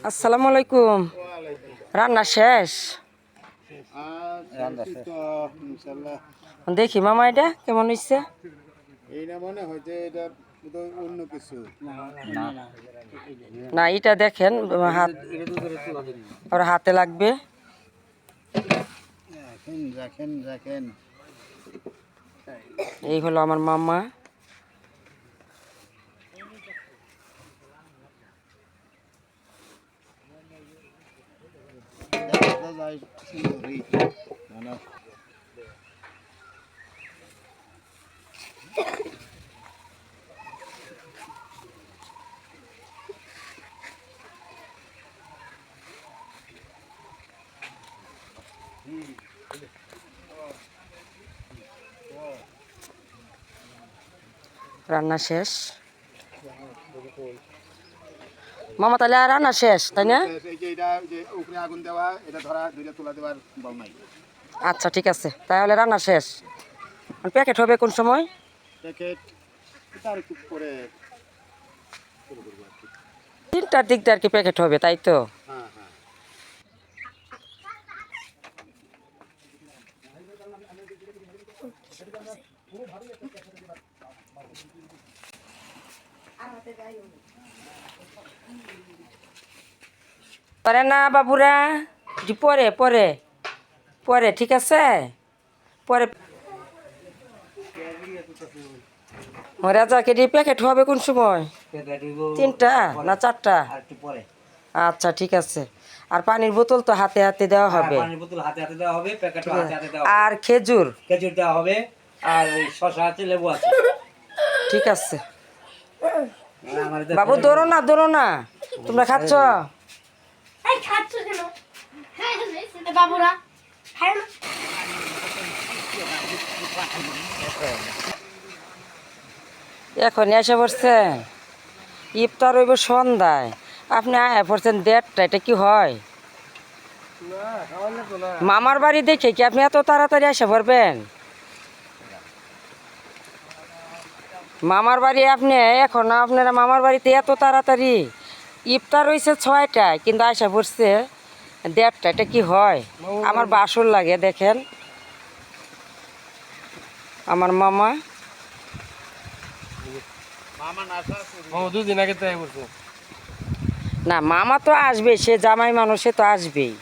আসসালামু আলাইকুম। রান্না শেষ? দেখি মামা এটা কেমন হয়েছে। না এটা দেখেন, হাতে লাগবে। এই হলো আমার মামা। রান্না শেষ মামা, তাহলে আর রান্না শেষ তাই না? আচ্ছা ঠিক আছে, তাহলে রান্না শেষ। প্যাকেট হবে কোন সময়? তিনটার দিক দিয়ে আর কি প্যাকেট হবে, তাই তো? পারে না বাবুরা, পরে পরে পরে ঠিক আছে, পরে। রাজাকে দিয়ে প্যাকেট হবে কোন সময়? তিনটা না চারটা? আচ্ছা ঠিক আছে। আর পানির বোতল তো হাতে হাতে দেওয়া হবে। আর খেজুর দেওয়া হবে, আর শসা আছে, লেবু আছে। ঠিক আছে বাবু, ধরো না ধরো না, তোমরা খাচ্ছ? এখন এসে পড়ছেন, ইফতার হইব সন্ধ্যায়, আপনি আয়া পড়ছেন 1:30টা, এটা কি হয়? মামার বাড়ি দেখে কি আপনি এত তাড়াতাড়ি এসে পড়বেন? মামার বাড়ি আপনি এখন, আপনারা মামার বাড়িতে এত তাড়াতাড়ি? ইফতার হয়েছে 6টায়, কিন্তু আসা পড়ছে 1:30টা, এটা কি হয়? আমার বাসর লাগে দেখেন আমার মামা। না মামা তো আসবে, সে জামাই মানুষ, সে তো আসবেই।